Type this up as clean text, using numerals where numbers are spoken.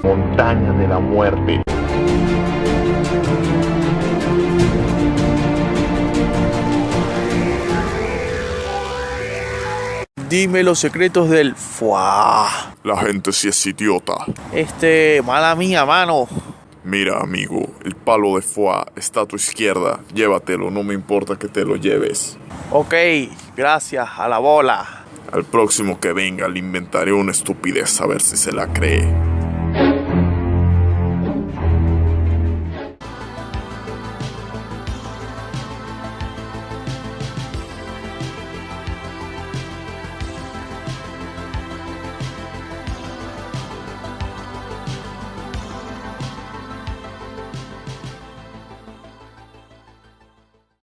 Montaña de la muerte. Dime los secretos del FUA. La gente sí es idiota. Mala mía, mano. Mira, amigo, el palo de foie está a tu izquierda. Llévatelo, no me importa que te lo lleves. Ok, gracias, a la bola. Al próximo que venga le inventaré una estupidez a ver si se la cree.